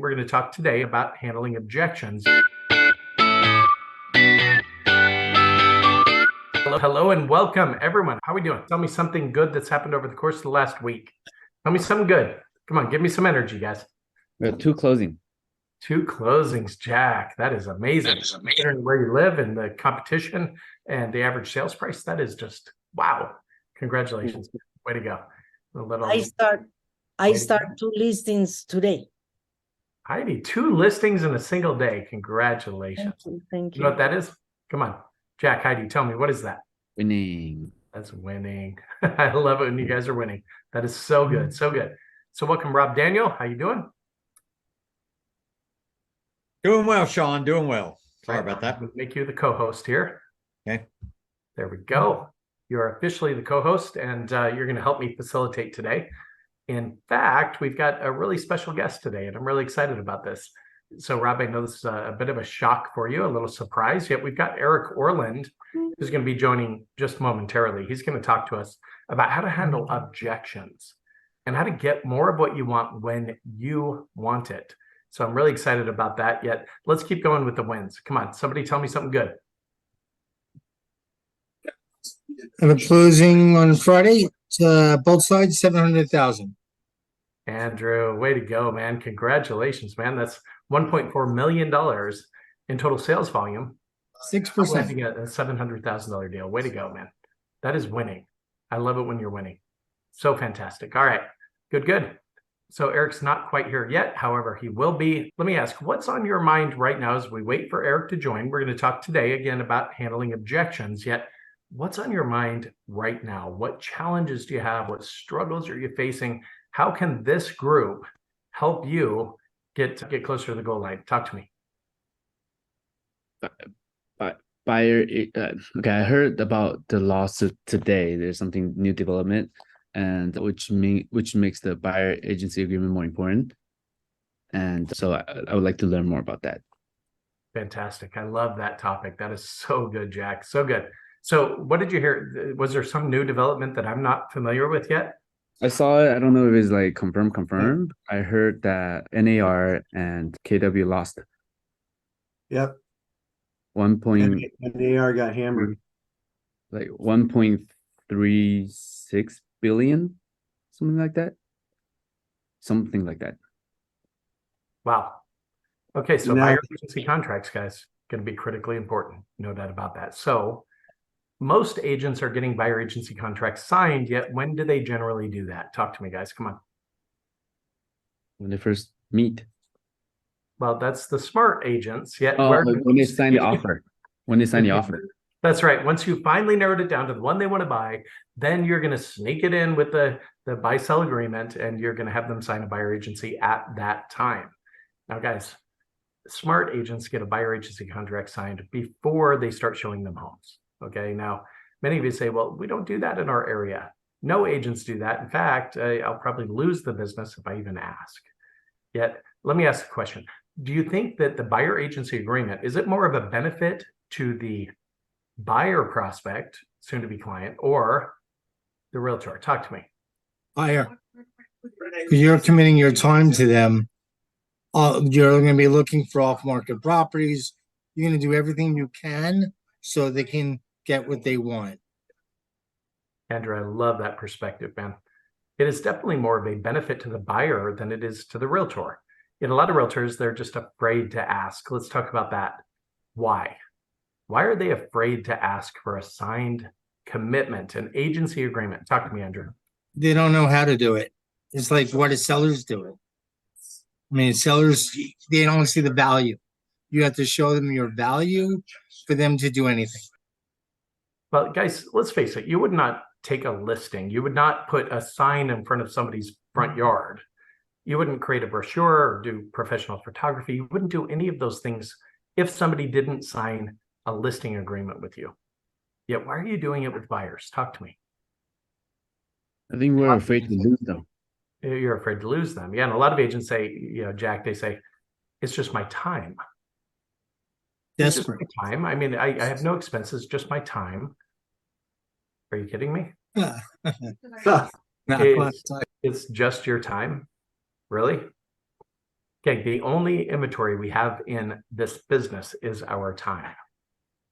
We're going to talk today about handling objections. Hello and welcome, everyone. How are we doing? Tell me something good that's happened over the course of the last week. Tell me something good. Come on, give me some energy, guys. We have two closing. Two closings, Jack. That is amazing. Considering where you live and the competition and the average sales price, that is just wow. Congratulations. Way to go. I start two listings today. Heidi, two listings in a single day. Congratulations. Thank you. You know what that is? Come on. Jack, Heidi, tell me, what is that? Winning. That's winning. I love it when you guys are winning. That is so good. So good. So welcome, Rob Daniel. How you doing? Doing well, Sean. Doing well. Sorry about that. We'll make you the co-host here. Okay. There we go. You are officially the co-host, and you're going to help me facilitate today. In fact, we've got a really special guest today, and I'm really excited about this. So, Rob, I know this is a bit of a shock for you, a little surprise, yet we've got Eric Orland, who's going to be joining just momentarily. He's going to talk to us about how to handle objections and how to get more of what you want when you want it. So I'm really excited about that. Yet let's keep going with the wins. Come on, somebody tell me something good. And the closing on Friday, both sides, 700,000. Andrew, way to go, man. Congratulations, man. That's $1.4 million in total sales volume. 6%. A $700,000 deal. Way to go, man. That is winning. I love it when you're winning. So fantastic. All right, good. So Eric's not quite here yet. However, he will be. Let me ask, what's on your mind right now as we wait for Eric to join? We're going to talk today again about handling objections. Yet, what's on your mind right now? What challenges do you have? What struggles are you facing? How can this group help you get closer to the goal line? Talk to me. Buyer. Okay, I heard about the lawsuit today. There's something new development, and which makes the buyer agency agreement more important. And so I would like to learn more about that. Fantastic. I love that topic. That is so good, Jack. So good. So what did you hear? Was there some new development that I'm not familiar with yet? I saw it. I don't know if it's like confirmed. I heard that NAR and KW lost. Yep. 1 point. NAR got hammered. Like 1.36 billion, something like that. Something like that. Wow. Okay, so buyer agency contracts, guys, going to be critically important. No doubt about that. So most agents are getting buyer agency contracts signed, yet when do they generally do that? Talk to me, guys. Come on. When they first meet. Well, that's the smart agents. Yet when they sign the offer. When they sign the offer. That's right. Once you finally narrowed it down to the one they want to buy, then you're going to sneak it in with the buy-sell agreement, and you're going to have them sign a buyer agency at that time. Now, guys, smart agents get a buyer agency contract signed before they start showing them homes. Okay. Now, many of you say, well, we don't do that in our area. No agents do that. In fact, I'll probably lose the business if I even ask. Yet, let me ask a question. Do you think that the buyer agency agreement, is it more of a benefit to the buyer prospect, soon to be client, or the realtor? Talk to me. Buyer. You're committing your time to them. You're going to be looking for off-market properties. You're going to do everything you can so they can get what they want. Andrew, I love that perspective, man. It is definitely more of a benefit to the buyer than it is to the realtor. In a lot of realtors, they're just afraid to ask. Let's talk about that. Why? Why are they afraid to ask for a signed commitment, an agency agreement? Talk to me, Andrew. They don't know how to do it. It's like what do sellers do it? I mean, sellers, they don't see the value. You have to show them your value for them to do anything. Well, guys, let's face it. You would not take a listing. You would not put a sign in front of somebody's front yard. You wouldn't create a brochure or do professional photography. You wouldn't do any of those things if somebody didn't sign a listing agreement with you. Yet, why are you doing it with buyers? Talk to me. I think we're afraid to lose them. You're afraid to lose them. Yeah, and a lot of agents say, Jack, they say, it's just my time. It's just my time. I mean, I have no expenses, just my time. Are you kidding me? It's just your time. Really? Okay, the only inventory we have in this business is our time.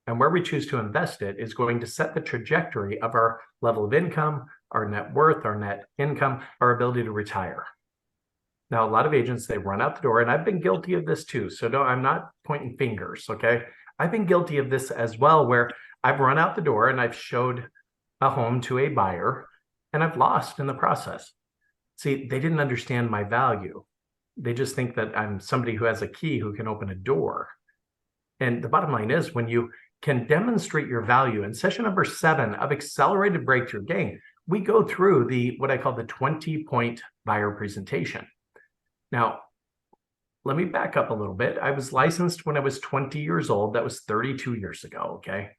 And where we choose to invest it is going to set the trajectory of our level of income, our net worth, our net income, our ability to retire. Now, a lot of agents, they run out the door, and I've been guilty of this too. So I'm not pointing fingers, okay? I've been guilty of this as well, where I've run out the door and I've showed a home to a buyer and I've lost in the process. See, they didn't understand my value. They just think that I'm somebody who has a key who can open a door. And the bottom line is, when you can demonstrate your value in session number 7 of Accelerated Breakthrough Gain, we go through what I call the 20-point buyer presentation. Now, let me back up a little bit. I was licensed when I was 20 years old. That was 32 years ago, okay?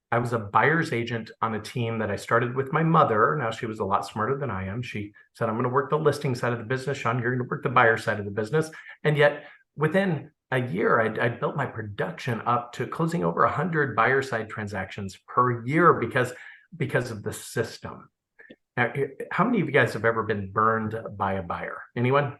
I was a buyer's agent on a team that I started with my mother. Now, she was a lot smarter than I am. She said, I'm going to work the listing side of the business. Sean, you're going to work the buyer side of the business. And yet, within a year, I built my production up to closing over 100 buyer side transactions per year because of the system. Now, how many of you guys have ever been burned by a buyer? Anyone?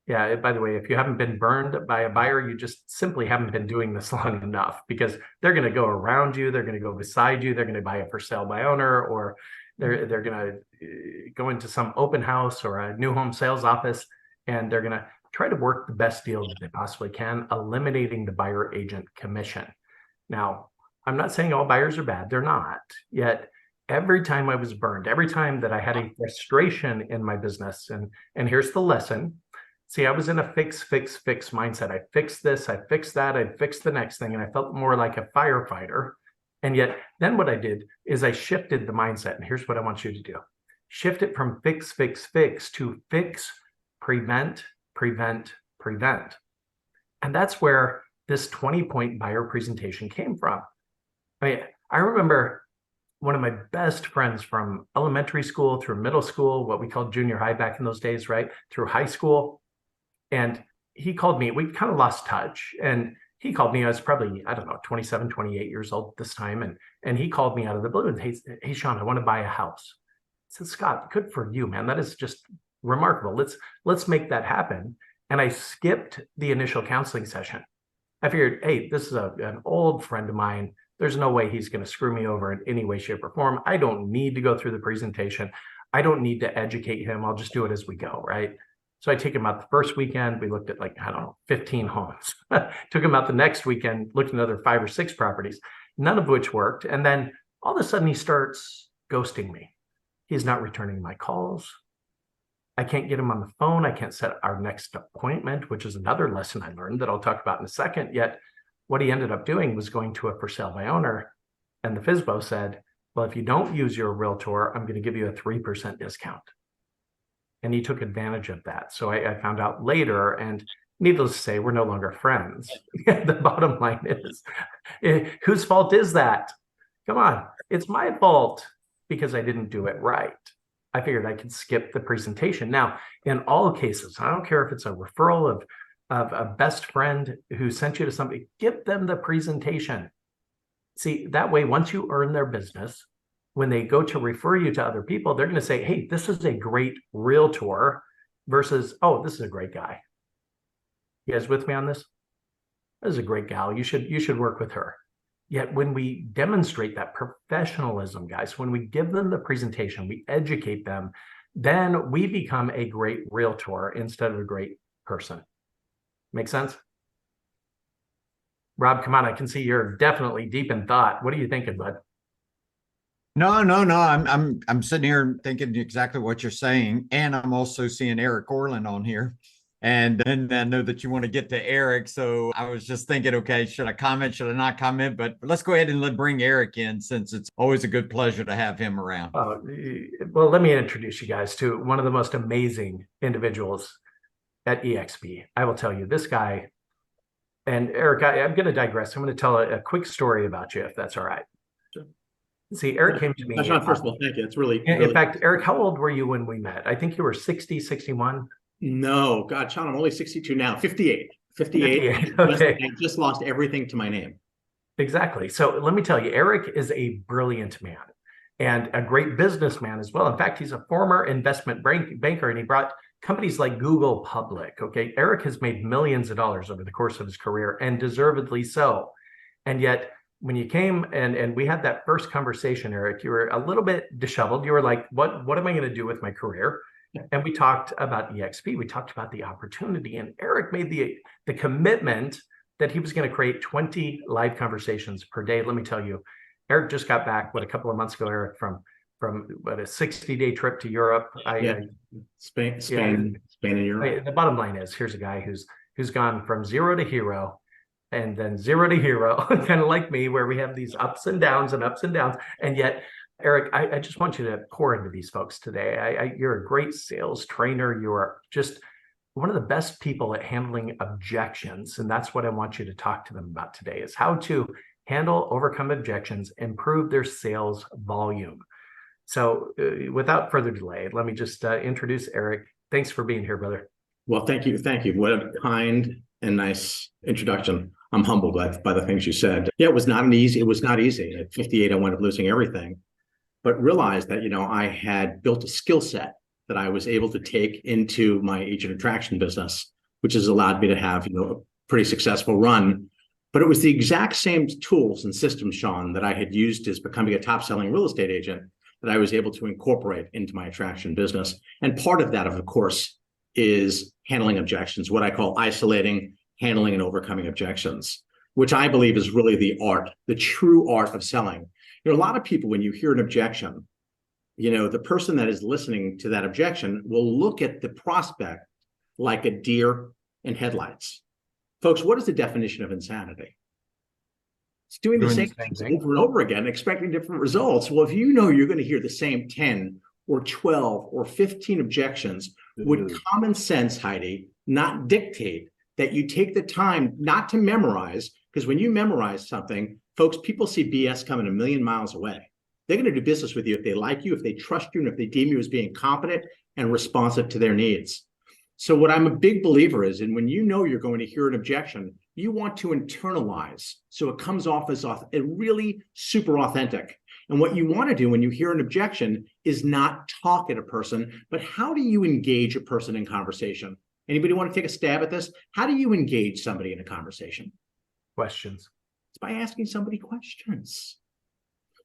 Yeah, by the way, if you haven't been burned by a buyer, you just simply haven't been doing this long enough, because they're going to go around you, they're going to go beside you, they're going to buy a for sale by owner, or they're going to go into some open house or a new home sales office, and they're going to try to work the best deal that they possibly can, eliminating the buyer agent commission. Now, I'm not saying all buyers are bad, they're not. Yet every time I was burned, every time that I had a frustration in my business, and here's the lesson. See, I was in a fix mindset. I fixed this, I fixed that, I fixed the next thing, and I felt more like a firefighter. And yet, then what I did is I shifted the mindset. And here's what I want you to do. Shift it from fix to fix, prevent. And that's where this 20-point buyer presentation came from. I mean, I remember one of my best friends from elementary school through middle school, what we called junior high back in those days, right? Through high school. And he called me, we kind of lost touch. And he called me, I was probably, I don't know, 27, 28 years old at this time. And he called me out of the blue and, hey, Sean, I want to buy a house. I said, Scott, good for you, man. That is just remarkable. Let's make that happen. And I skipped the initial counseling session. I figured, hey, this is an old friend of mine. There's no way he's going to screw me over in any way, shape, or form. I don't need to go through the presentation. I don't need to educate him. I'll just do it as we go, right? So I take him out the first weekend. We looked at 15 homes. Took him out the next weekend, looked at another 5 or 6 properties, none of which worked. And then all of a sudden he starts ghosting me. He's not returning my calls. I can't get him on the phone. I can't set our next appointment, which is another lesson I learned that I'll talk about in a second. Yet what he ended up doing was going to a for sale by owner. And the FSBO said, well, if you don't use your realtor, I'm going to give you a 3% discount. And he took advantage of that. So I found out later, and needless to say, we're no longer friends. The bottom line is, whose fault is that? Come on, it's my fault because I didn't do it right. I figured I could skip the presentation. Now, in all cases, I don't care if it's a referral of a best friend who sent you to somebody, give them the presentation. See, that way, once you earn their business, when they go to refer you to other people, they're going to say, hey, this is a great realtor versus, oh, this is a great guy. You guys with me on this? This is a great gal. You should work with her. Yet when we demonstrate that professionalism, guys, when we give them the presentation, we educate them, then we become a great realtor instead of a great person. Make sense? Rob, come on. I can see you're definitely deep in thought. What are you thinking, bud? No. I'm sitting here thinking exactly what you're saying. And I'm also seeing Eric Orland on here. And then I know that you want to get to Eric. So I was just thinking, okay, should I comment? Should I not comment? But let's go ahead and bring Eric in, since it's always a good pleasure to have him around. Well, let me introduce you guys to one of the most amazing individuals at EXP. I will tell you, this guy, and Eric, I'm going to digress. I'm going to tell a quick story about you, if that's all right. See, Eric came to me. Sean, first of all, thank you. It's really, in fact, Eric, how old were you when we met? I think you were 60, 61. No, God, Sean, I'm only 62 now. 58. 58. Okay. I just lost everything to my name. Exactly. So let me tell you, Eric is a brilliant man and a great businessman as well. In fact, he's a former investment banker, and he brought companies like Google Public, okay? Eric has made millions of dollars over the course of his career, and deservedly so. And yet, when you came and we had that first conversation, Eric, you were a little bit disheveled. You were like, what am I going to do with my career? And we talked about EXP. We talked about the opportunity. And Eric made the commitment that he was going to create 20 live conversations per day. Let me tell you, Eric just got back, a couple of months ago, Eric, from a 60-day trip to Europe. Spain and Europe. The bottom line is, here's a guy who's gone from zero to hero, and then zero to hero, kind of like me, where we have these ups and downs. And yet, Eric, I just want you to pour into these folks today. You're a great sales trainer. You are just one of the best people at handling objections. And that's what I want you to talk to them about today, is how to handle, overcome objections, improve their sales volume. So without further delay, let me just introduce Eric. Thanks for being here, brother. Well, thank you. What a kind and nice introduction. I'm humbled by the things you said. Yeah, it was not easy. At 58, I wound up losing everything, but realized that, I had built a skill set that I was able to take into my agent attraction business, which has allowed me to have, a pretty successful run. But it was the exact same tools and systems, Sean, that I had used as becoming a top selling real estate agent that I was able to incorporate into my attraction business. And part of that, of course, is handling objections, what I call isolating, handling, and overcoming objections, which I believe is really the true art of selling. A lot of people, when you hear an objection, the person that is listening to that objection will look at the prospect like a deer in headlights. Folks, what is the definition of insanity? It's doing the same things over and over again, expecting different results. Well, if you know you're going to hear the same 10 or 12 or 15 objections, would common sense, Heidi, not dictate that you take the time not to memorize? Because when you memorize something, folks, people see BS coming a million miles away. They're going to do business with you if they like you, if they trust you, and if they deem you as being competent and responsive to their needs. So what I'm a big believer is, and when you know you're going to hear an objection, you want to internalize so it comes off as really super authentic. And what you want to do when you hear an objection is not talk at a person, but how do you engage a person in conversation? Anybody want to take a stab at this? How do you engage somebody in a conversation? Questions. It's by asking somebody questions.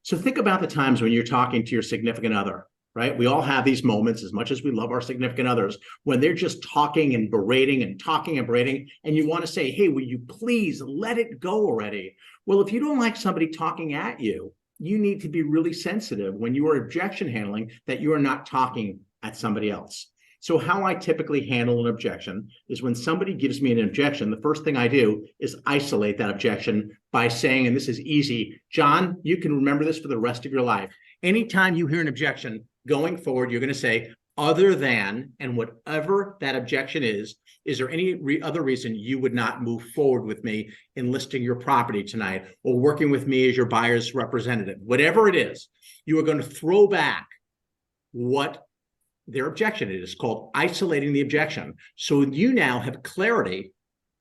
So think about the times when you're talking to your significant other, right? We all have these moments, as much as we love our significant others, when they're just talking and berating and talking and berating, and you want to say, hey, will you please let it go already? Well, if you don't like somebody talking at you, you need to be really sensitive when you are objection handling that you are not talking at somebody else. So how I typically handle an objection is when somebody gives me an objection, the first thing I do is isolate that objection by saying, and this is easy, John, you can remember this for the rest of your life. Anytime you hear an objection going forward, you're going to say, other than, and whatever that objection is there any other reason you would not move forward with me in listing your property tonight or working with me as your buyer's representative? Whatever it is, you are going to throw back what their objection is. It's called isolating the objection. So you now have clarity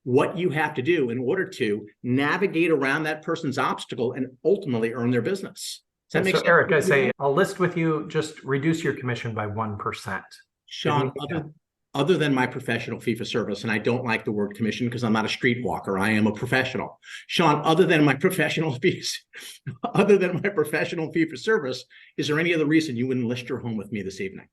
what you have to do in order to navigate around that person's obstacle and ultimately earn their business. Does that make sense? Eric, I say, I'll list with you, just reduce your commission by 1%. Sean, other than my professional fee for service, and I don't like the word commission because I'm not a streetwalker, I am a professional. Sean, other than my professional fee for service, is there any other reason you wouldn't list your home with me this evening?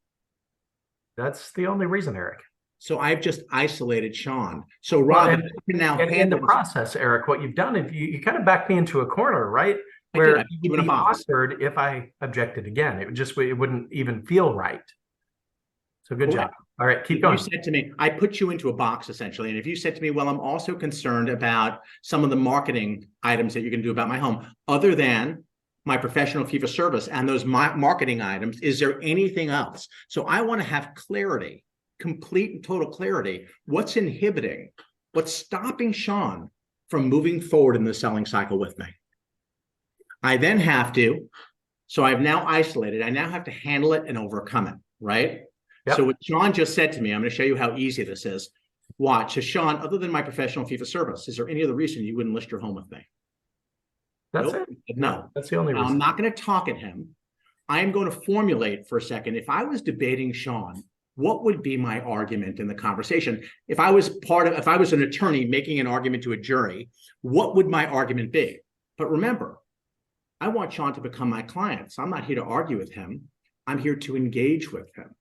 That's the only reason, Eric. So I've just isolated Sean. So Rob, in the process, Eric, what you've done is you kind of backed me into a corner, right? Where it would be awkward if I objected again. It wouldn't even feel right. So good job. All right, keep going. You said to me, I put you into a box essentially. And if you said to me, well, I'm also concerned about some of the marketing items that you're going to do about my home, other than my professional fee for service and those marketing items, is there anything else? So I want to have clarity, complete and total clarity. What's inhibiting, what's stopping Sean from moving forward in the selling cycle with me? I then have to, so I've now isolated, I now have to handle it and overcome it, right? Yep. So what Sean just said to me, I'm going to show you how easy this is. Watch. So Sean, other than my professional fee for service, is there any other reason you wouldn't list your home with me? That's nope. it. No. That's the only reason. I'm not going to talk at him. I am going to formulate for a second. If I was debating Sean what would be my argument in the conversation? If I was an attorney making an argument to a jury, what would my argument be? But remember, I want Sean to become my client. So I'm not here to argue with him. I'm here to engage with him.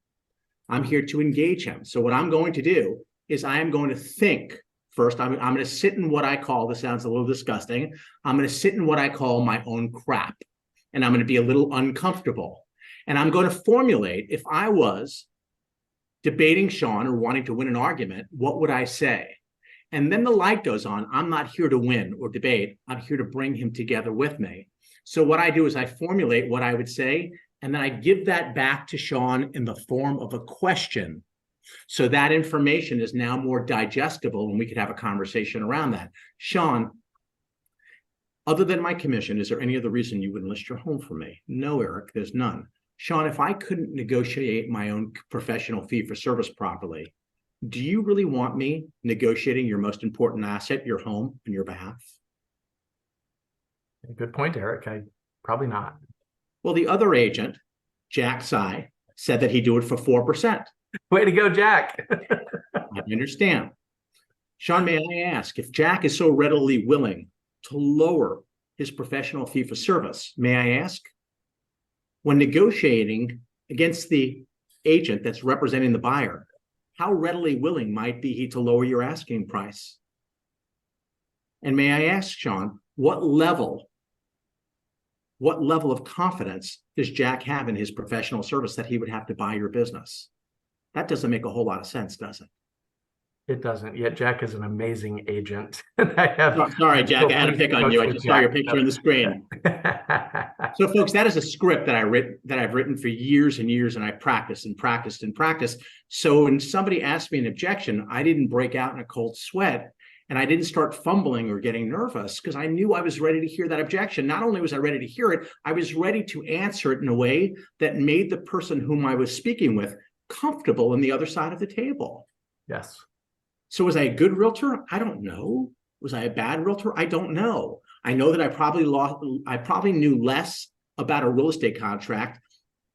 I'm here to engage him. So what I'm going to do is I am going to think first. I'm going to sit in what I call, this sounds a little disgusting, I'm going to sit in what I call my own crap. And I'm going to be a little uncomfortable. And I'm going to formulate, if I was debating Sean or wanting to win an argument, what would I say? And then the light goes on. I'm not here to win or debate. I'm here to bring him together with me. So what I do is I formulate what I would say, and then I give that back to Sean in the form of a question. So that information is now more digestible, and we could have a conversation around that. Sean, other than my commission, is there any other reason you wouldn't list your home for me? No, Eric, there's none. Sean, if I couldn't negotiate my own professional fee for service properly, do you really want me negotiating your most important asset, your home, on your behalf? Good point, Eric. Probably not. Well, the other agent, Jack Sy, said that he'd do it for 4%. Way to go, Jack. I understand. Sean, may I ask, if Jack is so readily willing to lower his professional fee for service, may I ask, when negotiating against the agent that's representing the buyer, how readily willing might be he to lower your asking price? And may I ask, Sean, what level of confidence does Jack have in his professional service that he would have to buy your business? That doesn't make a whole lot of sense, does it? It doesn't. Yet Jack is an amazing agent. Sorry, Jack, I had to pick on you. I just saw your picture on the screen. So, folks, that is a script that I've written for years and years, and I practiced and practiced and practiced. So when somebody asked me an objection, I didn't break out in a cold sweat, and I didn't start fumbling or getting nervous, because I knew I was ready to hear that objection. Not only was I ready to hear it, I was ready to answer it in a way that made the person whom I was speaking with comfortable on the other side of the table. Yes. So was I a good realtor? I don't know. Was I a bad realtor? I don't know. I know that I probably knew less about a real estate contract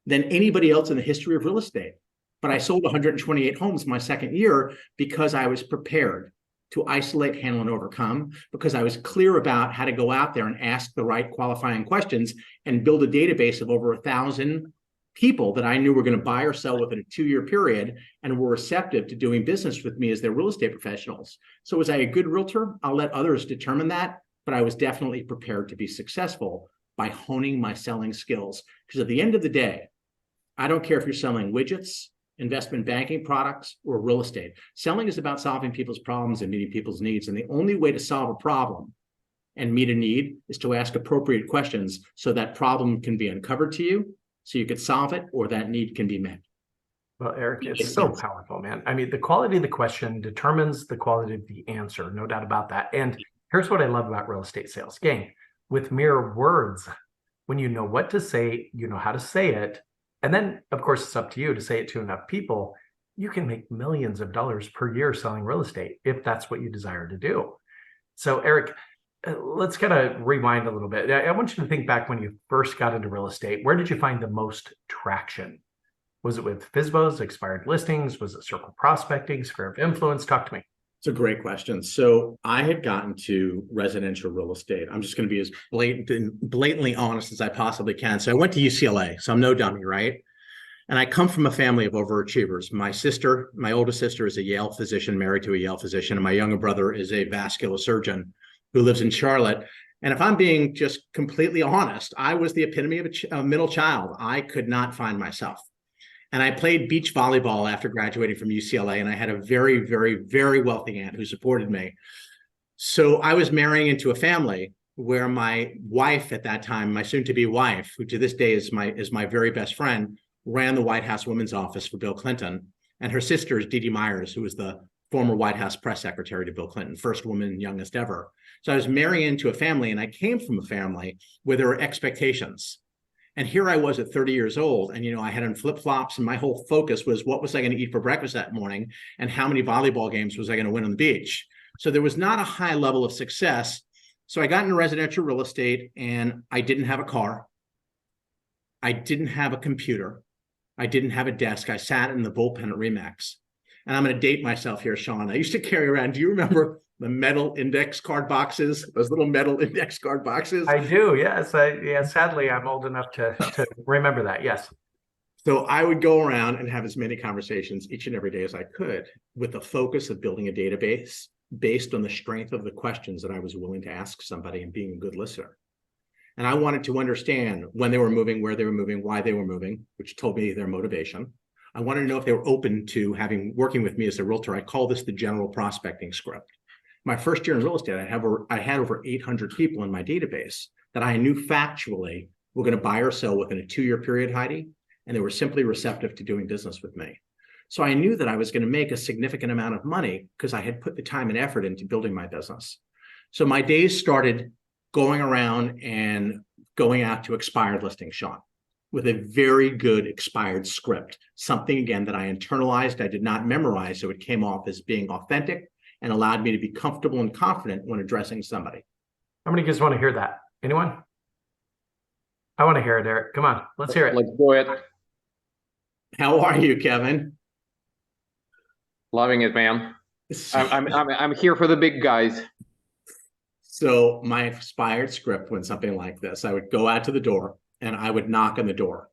than anybody else in the history of real estate. But I sold 128 homes my second year because I was prepared to isolate, handle, and overcome, because I was clear about how to go out there and ask the right qualifying questions and build a database of over 1,000 people that I knew were going to buy or sell within a 2-year period and were receptive to doing business with me as their real estate professionals. So was I a good realtor? I'll let others determine that, but I was definitely prepared to be successful by honing my selling skills. Because at the end of the day, I don't care if you're selling widgets, investment banking products, or real estate. Selling is about solving people's problems and meeting people's needs. And the only way to solve a problem and meet a need is to ask appropriate questions so that problem can be uncovered to you, so you could solve it, or that need can be met. Well, Eric, it's so powerful, man. I mean, the quality of the question determines the quality of the answer, no doubt about that. And here's what I love about real estate sales. Gang, with mere words, when you know what to say, you know how to say it. And then, of course, it's up to you to say it to enough people. You can make millions of dollars per year selling real estate if that's what you desire to do. So, Eric, let's kind of rewind a little bit. I want you to think back when you first got into real estate. Where did you find the most traction? Was it with FSBOs, expired listings? Was it circle prospecting, sphere of influence? Talk to me. It's a great question. So I had gotten to residential real estate. I'm just going to be as blatantly honest as I possibly can. So I went to UCLA, so I'm no dummy, right? And I come from a family of overachievers. My oldest sister is a Yale physician, married to a Yale physician, and my younger brother is a vascular surgeon who lives in Charlotte. And if I'm being just completely honest, I was the epitome of a middle child. I could not find myself. And I played beach volleyball after graduating from UCLA, and I had a very, very, very wealthy aunt who supported me. So I was marrying into a family where my wife at that time, my soon-to-be wife, who to this day is my very best friend, ran the White House Women's Office for Bill Clinton. And her sister is Dee Dee Myers, who was the former White House press secretary to Bill Clinton, first woman, youngest ever. So I was marrying into a family, and I came from a family where there were expectations. And here I was at 30 years old, and I had on flip-flops, and my whole focus was what was I going to eat for breakfast that morning, and how many volleyball games was I going to win on the beach. So there was not a high level of success. So I got into residential real estate, and I didn't have a car. I didn't have a computer. I didn't have a desk. I sat in the bullpen at Remax. And I'm going to date myself here, Sean. I used to carry around, do you remember the metal index card boxes? Those little metal index card boxes? I do, yes. Sadly, I'm old enough to remember that. Yes. So I would go around and have as many conversations each and every day as I could with the focus of building a database based on the strength of the questions that I was willing to ask somebody and being a good listener. And I wanted to understand when they were moving, where they were moving, why they were moving, which told me their motivation. I wanted to know if they were open to working with me as a realtor. I call this the general prospecting script. My first year in real estate, I had over 800 people in my database that I knew factually were going to buy or sell within a 2-year period, Heidi, and they were simply receptive to doing business with me. So I knew that I was going to make a significant amount of money because I had put the time and effort into building my business. So my days started going around and going out to expired listings, Sean, with a very good expired script, something again that I internalized. I did not memorize, so it came off as being authentic and allowed me to be comfortable and confident when addressing somebody. How many of you guys want to hear that? Anyone? I want to hear it, Eric. Come on, let's hear it. Let's do it. How are you, Kevin? Loving it, man. I'm here for the big guys. So my expired script went something like this. I would go out to the door and I would knock on the door.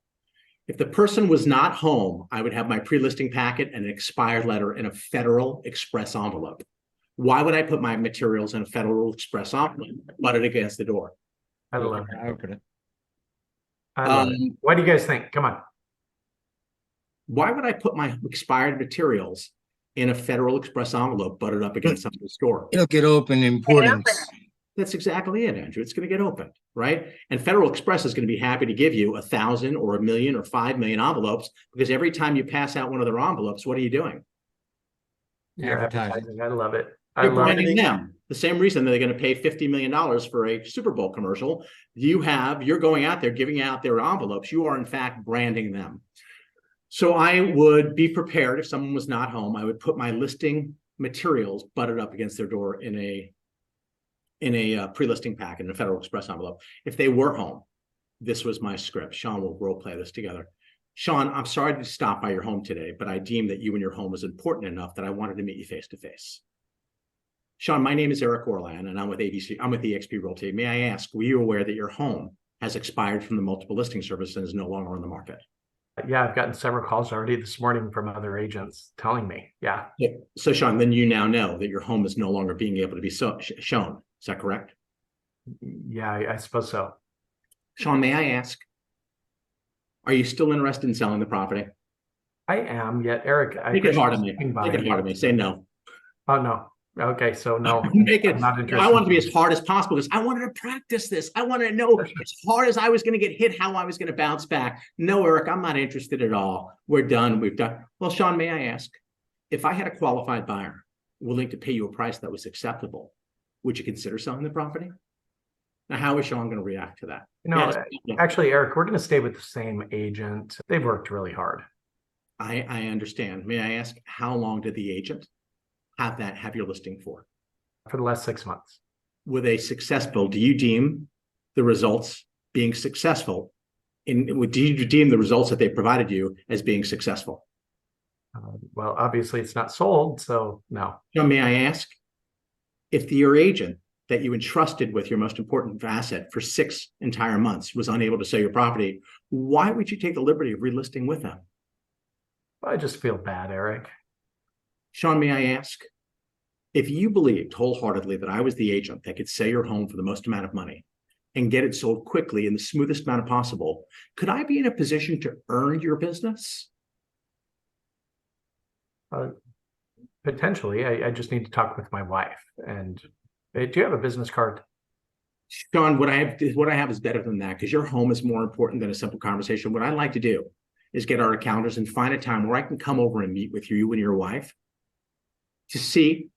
If the person was not home, I would have my pre-listing packet and an expired letter in a Federal Express envelope. Why would I put my materials in a Federal Express envelope, butt it against the door? I love it. I open it. I love it. What do you guys think? Come on. Why would I put my expired materials in a Federal Express envelope butted up against somebody's door? It'll get open in importance. That's exactly it, Andrew. It's going to get opened, right? And Federal Express is going to be happy to give you 1,000 or 1,000,000 or 5,000,000 envelopes, because every time you pass out one of their envelopes, what are you doing? You're Advertising. I love it. You're branding them. The same reason they're going to pay $50 million for a Super Bowl commercial. You're going out there giving out their envelopes. You are in fact branding them. So I would be prepared if someone was not home. I would put my listing materials butted up against their door in a pre-listing packet in a Federal Express envelope. If they were home, this was my script. Sean will role play this together. Sean, I'm sorry to stop by your home today, but I deemed that you and your home was important enough that I wanted to meet you face to face. Sean, my name is Eric Orlan, and I'm with eXp Realty. May I ask, were you aware that your home has expired from the multiple listing service and is no longer on the market? Yeah, I've gotten several calls already this morning from other agents telling me. Yeah. So Sean, then you now know that your home is no longer being able to be shown. Is that correct? Yeah, I suppose so. Sean, may I ask, are you still interested in selling the property? I am, yet Eric. Make it hard on me. Make it hard on me. Say no. Oh, no. Okay, so no. Make it. I'm not interested. I want it to be as hard as possible because I wanted to practice this. I wanted to know as hard as I was going to get hit, how I was going to bounce back. No, Eric, I'm not interested at all. We're done. We've done. Well, Sean, may I ask, if I had a qualified buyer willing to pay you a price that was acceptable, would you consider selling the property? Now, how is Sean going to react to that? Actually, Eric, we're going to stay with the same agent. They've worked really hard. I understand. May I ask, how long did the agent have your listing for? For the last 6 months. Were they successful? Do you deem the results being successful? Do you deem the results that they provided you as being successful? Well, obviously it's not sold, so no. Now, may I ask, if your agent that you entrusted with your most important asset for 6 entire months was unable to sell your property, why would you take the liberty of relisting with them? I just feel bad, Eric. Sean, may I ask, if you believed wholeheartedly that I was the agent that could sell your home for the most amount of money and get it sold quickly in the smoothest manner possible, could I be in a position to earn your business? Potentially. I just need to talk with my wife. And do you have a business card? Sean, what I have is better than that, because your home is more important than a simple conversation. What I'd like to do is get our accountants and find a time where I can come over and meet with you and your wife to see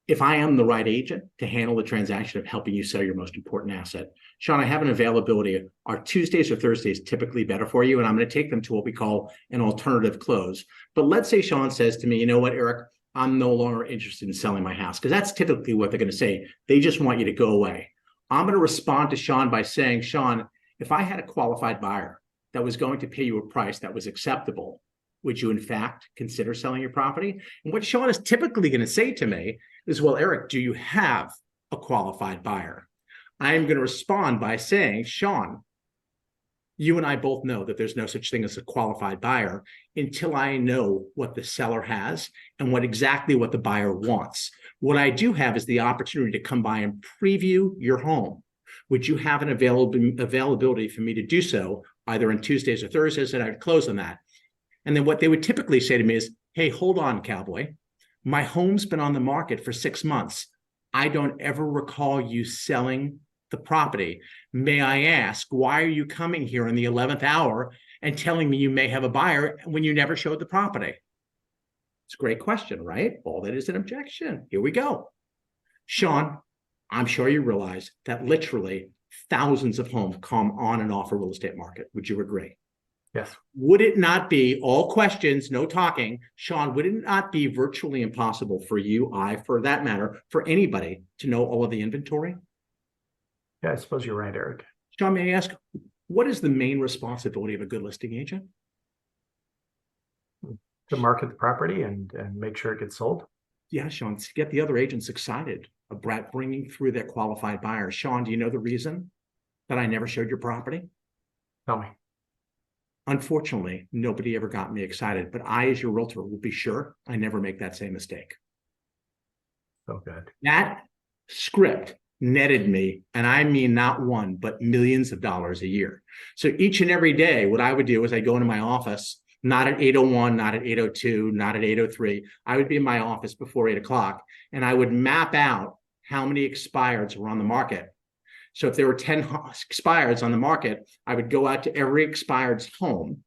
if I am the right agent to handle the transaction of helping you sell your most important asset. Sean, I have an availability. Are Tuesdays or Thursdays typically better for you? And I'm going to take them to what we call an alternative close. But let's say Sean says to me, you know what, Eric, I'm no longer interested in selling my house, because that's typically what they're going to say. They just want you to go away. I'm going to respond to Sean by saying, Sean, if I had a qualified buyer that was going to pay you a price that was acceptable, would you in fact consider selling your property? And what Sean is typically going to say to me is, well, Eric, do you have a qualified buyer? I am going to respond by saying, Sean, you and I both know that there's no such thing as a qualified buyer until I know what the seller has and what the buyer wants. What I do have is the opportunity to come by and preview your home. Would you have an availability for me to do so either on Tuesdays or Thursdays? And I'd close on that. And then what they would typically say to me is, hey, hold on, cowboy. My home's been on the market for 6 months. I don't ever recall you selling the property. May I ask, why are you coming here in the 11th hour and telling me you may have a buyer when you never showed the property? It's a great question, right? All that is an objection. Here we go. Sean, I'm sure you realize that literally thousands of homes come on and off a real estate market. Would you agree? Yes. Would it not be, all questions, no talking, Sean, would it not be virtually impossible for you, for that matter, for anybody to know all of the inventory? Yeah, I suppose you're right, Eric. Sean, may I ask, what is the main responsibility of a good listing agent? To market the property and make sure it gets sold. Yeah, Sean, to get the other agents excited about bringing through their qualified buyers. Sean, do you know the reason that I never showed your property? Tell me. Unfortunately, nobody ever got me excited, but I, as your realtor, will be sure I never make that same mistake. So good. That script netted me, and I mean not one, but millions of dollars a year. So each and every day, what I would do is I go into my office, not at 8:01, not at 8:02, not at 8:03. I would be in my office before 8 o'clock, and I would map out how many expireds were on the market. So if there were 10 expireds on the market, I would go out to every expired's home.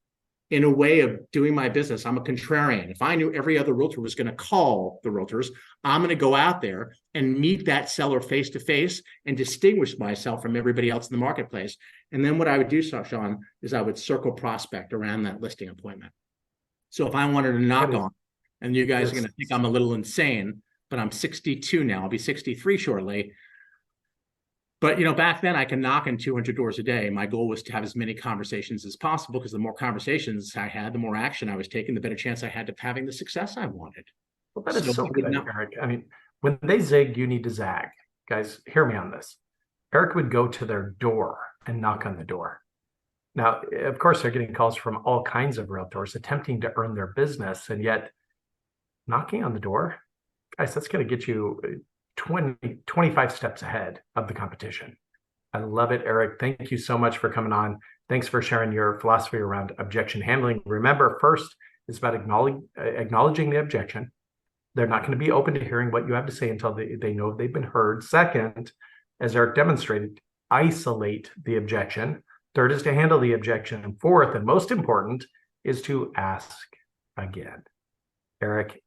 In a way of doing my business, I'm a contrarian. If I knew every other realtor was going to call the realtors, I'm going to go out there and meet that seller face to face and distinguish myself from everybody else in the marketplace. And then what I would do, Sean, is I would circle prospect around that listing appointment. So if I wanted to knock on, and you guys are going to think I'm a little insane, but I'm 62 now, I'll be 63 shortly. But, back then I can knock on 200 doors a day. My goal was to have as many conversations as possible, because the more conversations I had, the more action I was taking, the better chance I had of having the success I wanted. Well, that is so good, Eric. I mean, when they zig, you need to zag. Guys, hear me on this. Eric would go to their door and knock on the door. Now, of course, they're getting calls from all kinds of realtors attempting to earn their business, and yet knocking on the door, guys, that's going to get you 25 steps ahead of the competition. I love it, Eric. Thank you so much for coming on. Thanks for sharing your philosophy around objection handling. Remember, first, it's about acknowledging the objection. They're not going to be open to hearing what you have to say until they know they've been heard. Second, as Eric demonstrated, isolate the objection. Third is to handle the objection. And fourth, and most important, is to ask again. Eric,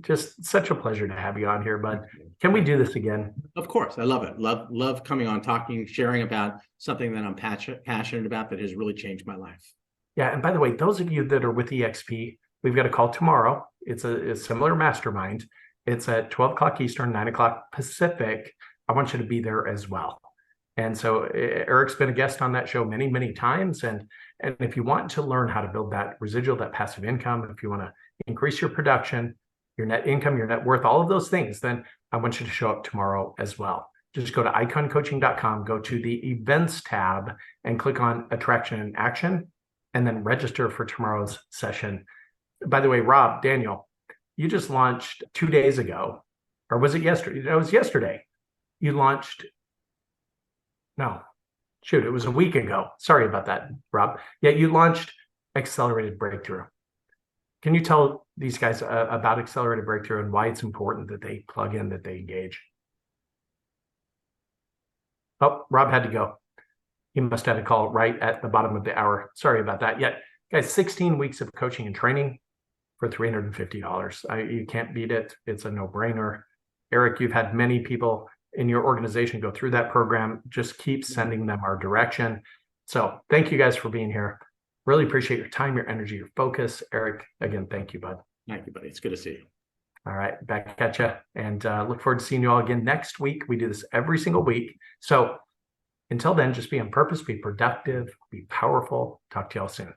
just such a pleasure to have you on here, bud. Can we do this again? Of course. I love it. Love coming on, talking, sharing about something that I'm passionate about that has really changed my life. Yeah. And by the way, those of you that are with EXP, we've got a call tomorrow. It's a similar mastermind. It's at 12 o'clock Eastern, 9 o'clock Pacific. I want you to be there as well. And so Eric's been a guest on that show many, many times. And if you want to learn how to build that residual, that passive income, if you want to increase your production, your net income, your net worth, all of those things, then I want you to show up tomorrow as well. Just go to iconcoaching.com, go to the events tab and click on attraction and action, and then register for tomorrow's session. By the way, Rob, Daniel, you just launched 2 days ago, or was it yesterday? It was yesterday. You launched, it was a week ago. Sorry about that, Rob. Yeah, you launched Accelerated Breakthrough. Can you tell these guys about Accelerated Breakthrough and why it's important that they plug in, that they engage? Oh, Rob had to go. He must have had a call right at the bottom of the hour. Sorry about that. Yet, guys, 16 weeks of coaching and training for $350. You can't beat it. It's a no-brainer. Eric, you've had many people in your organization go through that program. Just keep sending them our direction. So thank you guys for being here. Really appreciate your time, your energy, your focus. Eric, again, thank you, bud. Thank you, buddy. It's good to see you. All right, back at you. And look forward to seeing you all again next week. We do this every single week. So Until then, just be on purpose, be productive, be powerful. Talk to y'all soon.